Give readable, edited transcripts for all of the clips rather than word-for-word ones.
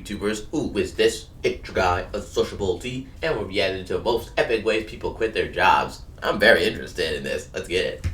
YouTubers, Ooh, Is This? It's Your Guy, a Sociability, and we'll be adding to most epic ways people quit their jobs. I'm very interested in this. Let's get it.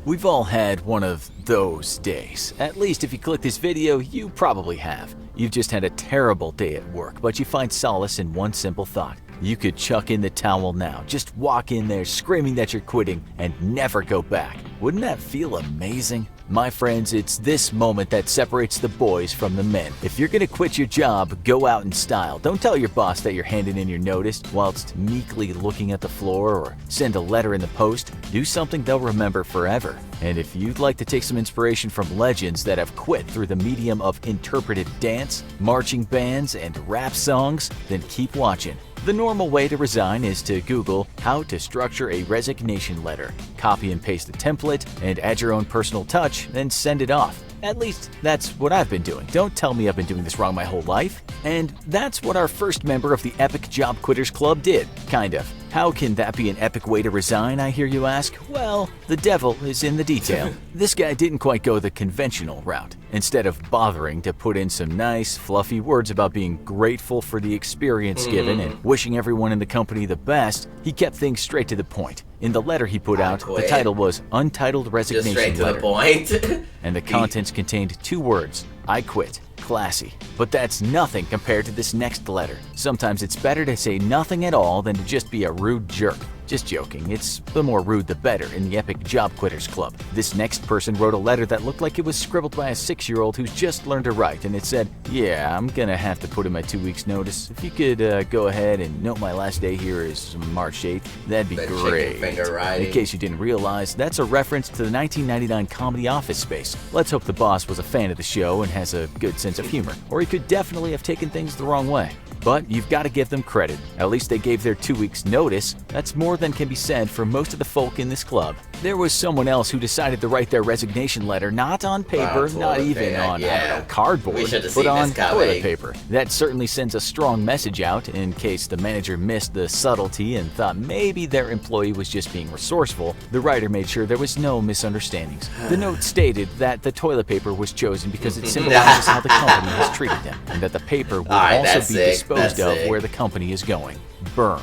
We've all had one of those days. At least if you click this video, you probably have. You've just had a terrible day at work, but you find solace in one simple thought. You could chuck in the towel now, just walk in there screaming that you're quitting and never go back. Wouldn't that feel amazing? My friends, it's this moment that separates the boys from the men. If you're gonna quit your job, go out in style. Don't tell your boss that you're handing in your notice whilst meekly looking at the floor, or send a letter in the post. Do something they'll remember forever. And if you'd like to take some inspiration from legends that have quit through the medium of interpretive dance, marching bands, and rap songs, then keep watching. The normal way to resign is to Google how to structure a resignation letter, copy and paste the template, and add your own personal touch, then send it off. At least, that's what I've been doing. Don't tell me I've been doing this wrong my whole life. And that's what our first member of the Epic Job Quitters Club did, kind of. How can that be an epic way to resign, I hear you ask? Well, the devil is in the detail. This guy didn't quite go the conventional route. Instead of bothering to put in some nice, fluffy words about being grateful for the experience given and wishing everyone in the company the best, he kept things straight to the point. In the letter he put out, the title was Untitled Resignation Letter. Just straight to the point. And the contents contained 2 words, I quit. Classy. But that's nothing compared to this next letter. Sometimes it's better to say nothing at all than to just be a rude jerk. Just joking, it's the more rude the better in the Epic Job Quitters Club. This next person wrote a letter that looked like it was scribbled by a 6-year-old who's just learned to write, and it said, yeah, I'm gonna have to put in my 2 weeks notice. If you could go ahead and note my last day here is March 8th, that'd be great. In case you didn't realize, that's a reference to the 1999 comedy Office Space. Let's hope the boss was a fan of the show and has a good sense of humor, or he could definitely have taken things the wrong way. But you've got to give them credit. At least they gave their 2 weeks notice. That's more than can be said for most of the folk in this club. There was someone else who decided to write their resignation letter not on paper, not even on cardboard, but on toilet paper. That certainly sends a strong message out in case the manager missed the subtlety and thought maybe their employee was just being resourceful. The writer made sure there was no misunderstandings. The note stated that the toilet paper was chosen because it symbolizes how the company has treated them, and that the paper will also be disposed of where the company is going. Burn.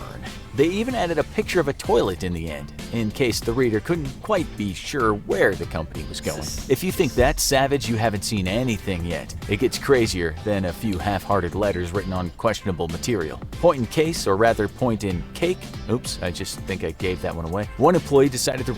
They even added a picture of a toilet in the end, in case the reader couldn't quite be sure where the company was going. If you think that's savage, you haven't seen anything yet. It gets crazier than a few half-hearted letters written on questionable material. Point in case, or rather point in cake. Oops, I just think I gave that one away. One employee decided to...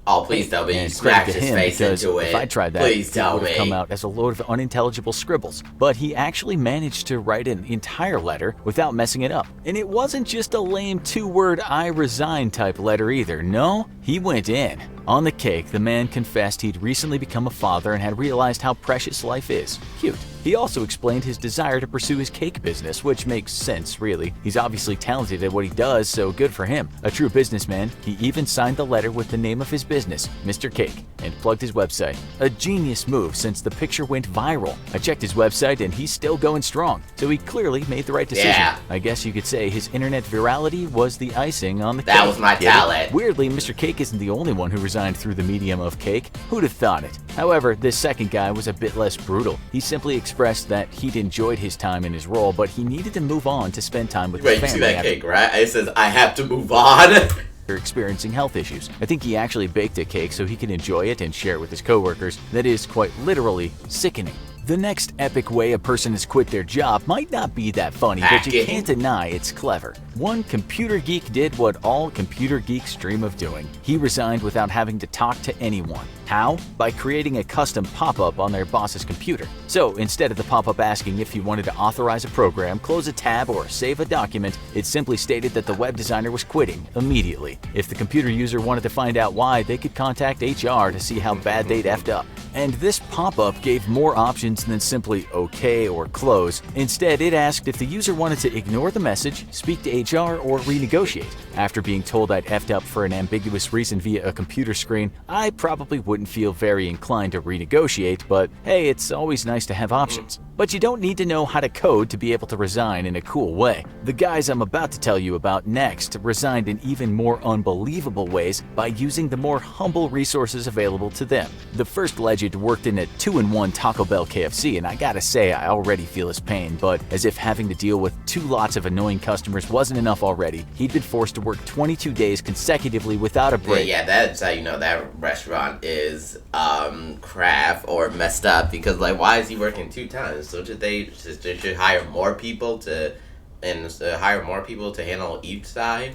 Oh, please tell me you scratched his face into it. If I tried that, it would have come out as a load of unintelligible scribbles. But he actually managed to write an entire letter without messing it up. And it wasn't just a lame 2-word I resign type letter either. No, he went in. On the cake, the man confessed he'd recently become a father and had realized how precious life is. Cute. He also explained his desire to pursue his cake business, which makes sense, really. He's obviously talented at what he does, so good for him. A true businessman, he even signed the letter with the name of his business, Mr. Cake, and plugged his website. A genius move since the picture went viral. I checked his website and he's still going strong, so he clearly made the right decision. Yeah. I guess you could say his internet virality was the icing on the cake. That was my talent. Weirdly, Mr. Cake isn't the only one who resigned through the medium of cake. Who'd have thought it? However, this second guy was a bit less brutal. He simply expressed that he'd enjoyed his time in his role, but he needed to move on to spend time with his family. Wait, you see that cake, right? It says, I have to move on. Experiencing health issues. I think he actually baked a cake so he could enjoy it and share it with his coworkers. That is quite literally sickening. The next epic way a person has quit their job might not be that funny, but you can't deny it's clever. One computer geek did what all computer geeks dream of doing. He resigned without having to talk to anyone. How? By creating a custom pop-up on their boss's computer. So instead of the pop-up asking if you wanted to authorize a program, close a tab, or save a document, it simply stated that the web designer was quitting immediately. If the computer user wanted to find out why, they could contact HR to see how bad they'd effed up. And this pop-up gave more options than simply OK or close. Instead, it asked if the user wanted to ignore the message, speak to HR, or renegotiate. After being told I'd effed up for an ambiguous reason via a computer screen, I probably wouldn't wouldn't feel very inclined to renegotiate, but hey, it's always nice to have options. But you don't need to know how to code to be able to resign in a cool way. The guys I'm about to tell you about next resigned in even more unbelievable ways by using the more humble resources available to them. The first legend worked in a 2-in-1 Taco Bell KFC, and I gotta say I already feel his pain, but as if having to deal with 2 lots of annoying customers wasn't enough already, he'd been forced to work 22 days consecutively without a break. Yeah, that's how you know that restaurant is crap or messed up, because like, why is he working 2 times? So they should hire more people to handle each side.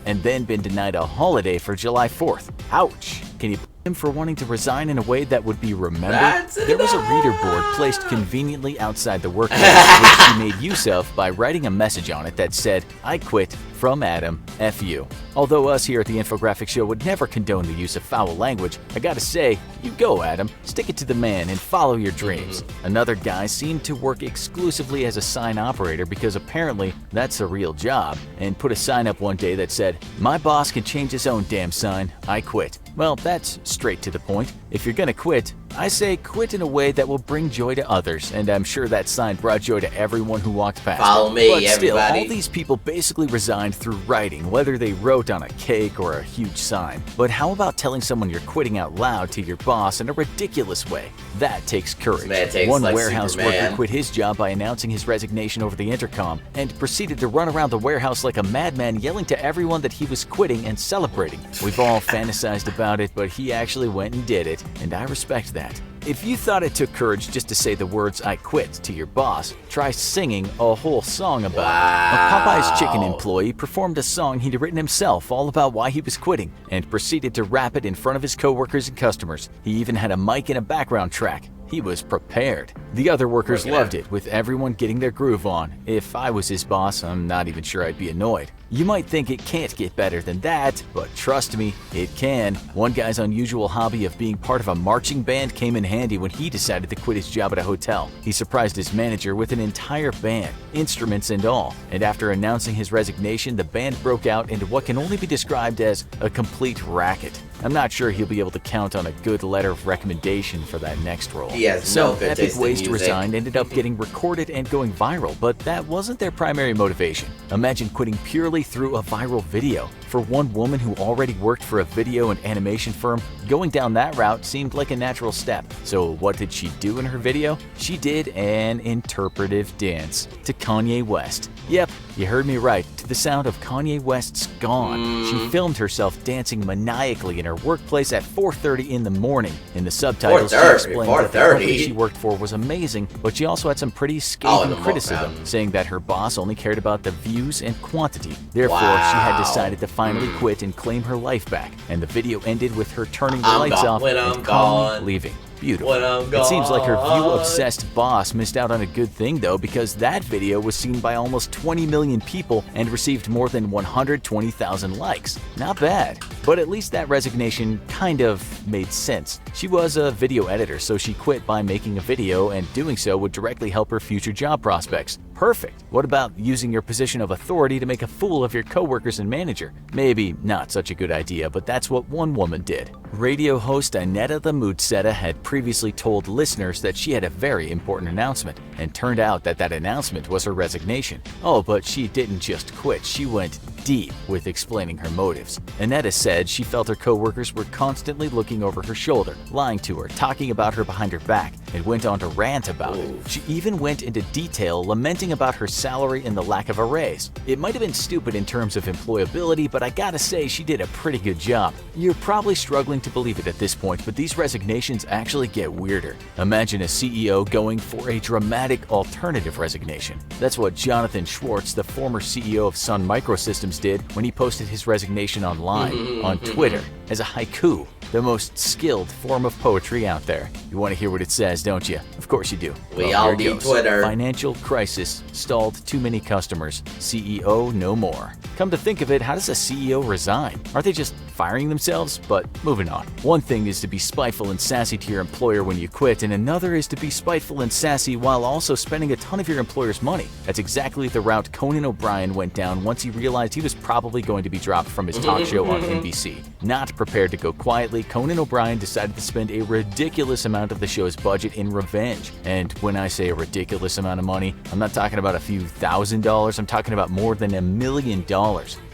And then been denied a holiday for July 4th. Ouch! Can you blame him for wanting to resign in a way that would be remembered? There was a reader board placed conveniently outside the workplace, which he made use of by writing a message on it that said, "I quit, from Adam, F you." Although us here at the Infographics Show would never condone the use of foul language, I gotta say, you go Adam, stick it to the man and follow your dreams. Another guy seemed to work exclusively as a sign operator because apparently that's a real job, and put a sign up one day that said, "My boss can change his own damn sign, I quit." Well, that's straight to the point. If you're gonna quit, I say quit in a way that will bring joy to others, and I'm sure that sign brought joy to everyone who walked past. Follow me, but still, everybody. all these people basically resigned through writing, whether they wrote on a cake or a huge sign. But how about telling someone you're quitting out loud to your boss in a ridiculous way? That takes courage. One like warehouse Superman. worker quit his job by announcing his resignation over the intercom and proceeded to run around the warehouse like a madman, yelling to everyone that he was quitting and celebrating. We've all fantasized about it, but he actually went and did it, and I respect that. If you thought it took courage just to say the words "I quit" to your boss, try singing a whole song about it. A Popeye's chicken employee performed a song he'd written himself all about why he was quitting and proceeded to rap it in front of his coworkers and customers. He even had a mic and a background track. He was prepared. The other workers loved it, with everyone getting their groove on. If I was his boss, I'm not even sure I'd be annoyed. You might think it can't get better than that, but trust me, it can. One guy's unusual hobby of being part of a marching band came in handy when he decided to quit his job at a hotel. He surprised his manager with an entire band, instruments and all, and after announcing his resignation, the band broke out into what can only be described as a complete racket. I'm not sure he'll be able to count on a good letter of recommendation for that next role. He has So, no good Epic taste in Ways to music. Resign ended up getting recorded and going viral, but that wasn't their primary motivation. Imagine quitting purely through a viral video. For one woman who already worked for a video and animation firm, going down that route seemed like a natural step. So what did she do in her video? She did an interpretive dance to Kanye West. Yep, you heard me right, to the sound of Kanye West's Gone. She filmed herself dancing maniacally in her workplace at 4:30 in the morning. In the subtitles, she 4:30, explained that the 4:30. company she worked for was amazing, but she also had some pretty scathing criticism, saying that her boss only cared about the views and quantity. Therefore, she had decided to finally quit and claim her life back, and the video ended with her turning the lights off and calmly leaving. Beautiful. It seems like her view-obsessed boss missed out on a good thing though, because that video was seen by almost 20 million people and received more than 120,000 likes. Not bad. But at least that resignation kind of made sense. She was a video editor, so she quit by making a video, and doing so would directly help her future job prospects. Perfect. What about using your position of authority to make a fool of your coworkers and manager? Maybe not such a good idea, but that's what one woman did. Radio host Annetta the Moodsetter had previously told listeners that she had a very important announcement, and turned out that that announcement was her resignation. Oh, but she didn't just quit, she went deep with explaining her motives. Annetta said she felt her coworkers were constantly looking over her shoulder, lying to her, talking about her behind her back, and went on to rant about it. She even went into detail lamenting about her salary and the lack of a raise. It might have been stupid in terms of employability, but I gotta say she did a pretty good job. You're probably struggling to believe it at this point, but these resignations actually get weirder. Imagine a CEO going for a dramatic alternative resignation. That's what Jonathan Schwartz, the former CEO of Sun Microsystems, did when he posted his resignation online on Twitter as a haiku, the most skilled form of poetry out there. You want to hear what it says, don't you? Of course you do. We all need Twitter. Financial crisis, stalled too many customers, CEO no more. Come to think of it, how does a CEO resign? Aren't they just firing themselves, but moving on. One thing is to be spiteful and sassy to your employer when you quit, and another is to be spiteful and sassy while also spending a ton of your employer's money. That's exactly the route Conan O'Brien went down once he realized he was probably going to be dropped from his talk show on NBC. Not prepared to go quietly, Conan O'Brien decided to spend a ridiculous amount of the show's budget in revenge. And when I say a ridiculous amount of money, I'm not talking about a few $1,000s, I'm talking about more than $1 million.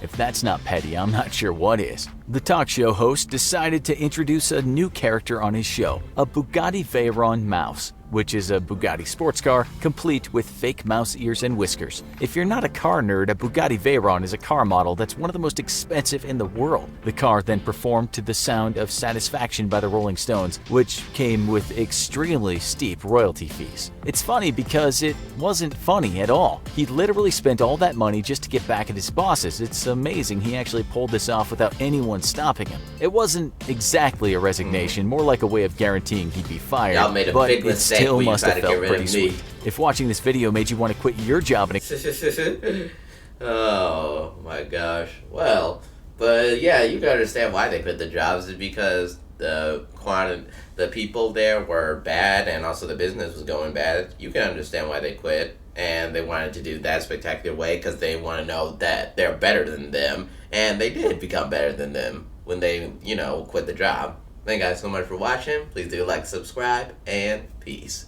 If that's not petty, I'm not sure what is. The talk show host decided to introduce a new character on his show, a Bugatti Veyron mouse, which is a Bugatti sports car complete with fake mouse ears and whiskers. If you're not a car nerd, a Bugatti Veyron is a car model that's one of the most expensive in the world. The car then performed to the sound of Satisfaction by the Rolling Stones, which came with extremely steep royalty fees. It's funny because it wasn't funny at all. He literally spent all that money just to get back at his bosses. It's amazing he actually pulled this off without anyone stopping him. It wasn't exactly a resignation, more like a way of guaranteeing he'd be fired. Y'all made a but big mistake. Still when you must try have to felt get rid pretty of me. sweet. If watching this video made you want to quit your job and Oh my gosh. Well, but yeah, you can understand why they quit the jobs is because the people there were bad and also the business was going bad. You can understand why they quit, and they wanted to do that spectacular way because they want to know that they're better than them, and they did become better than them when they, quit the job. Thank you guys so much for watching. Please do like, subscribe, and peace.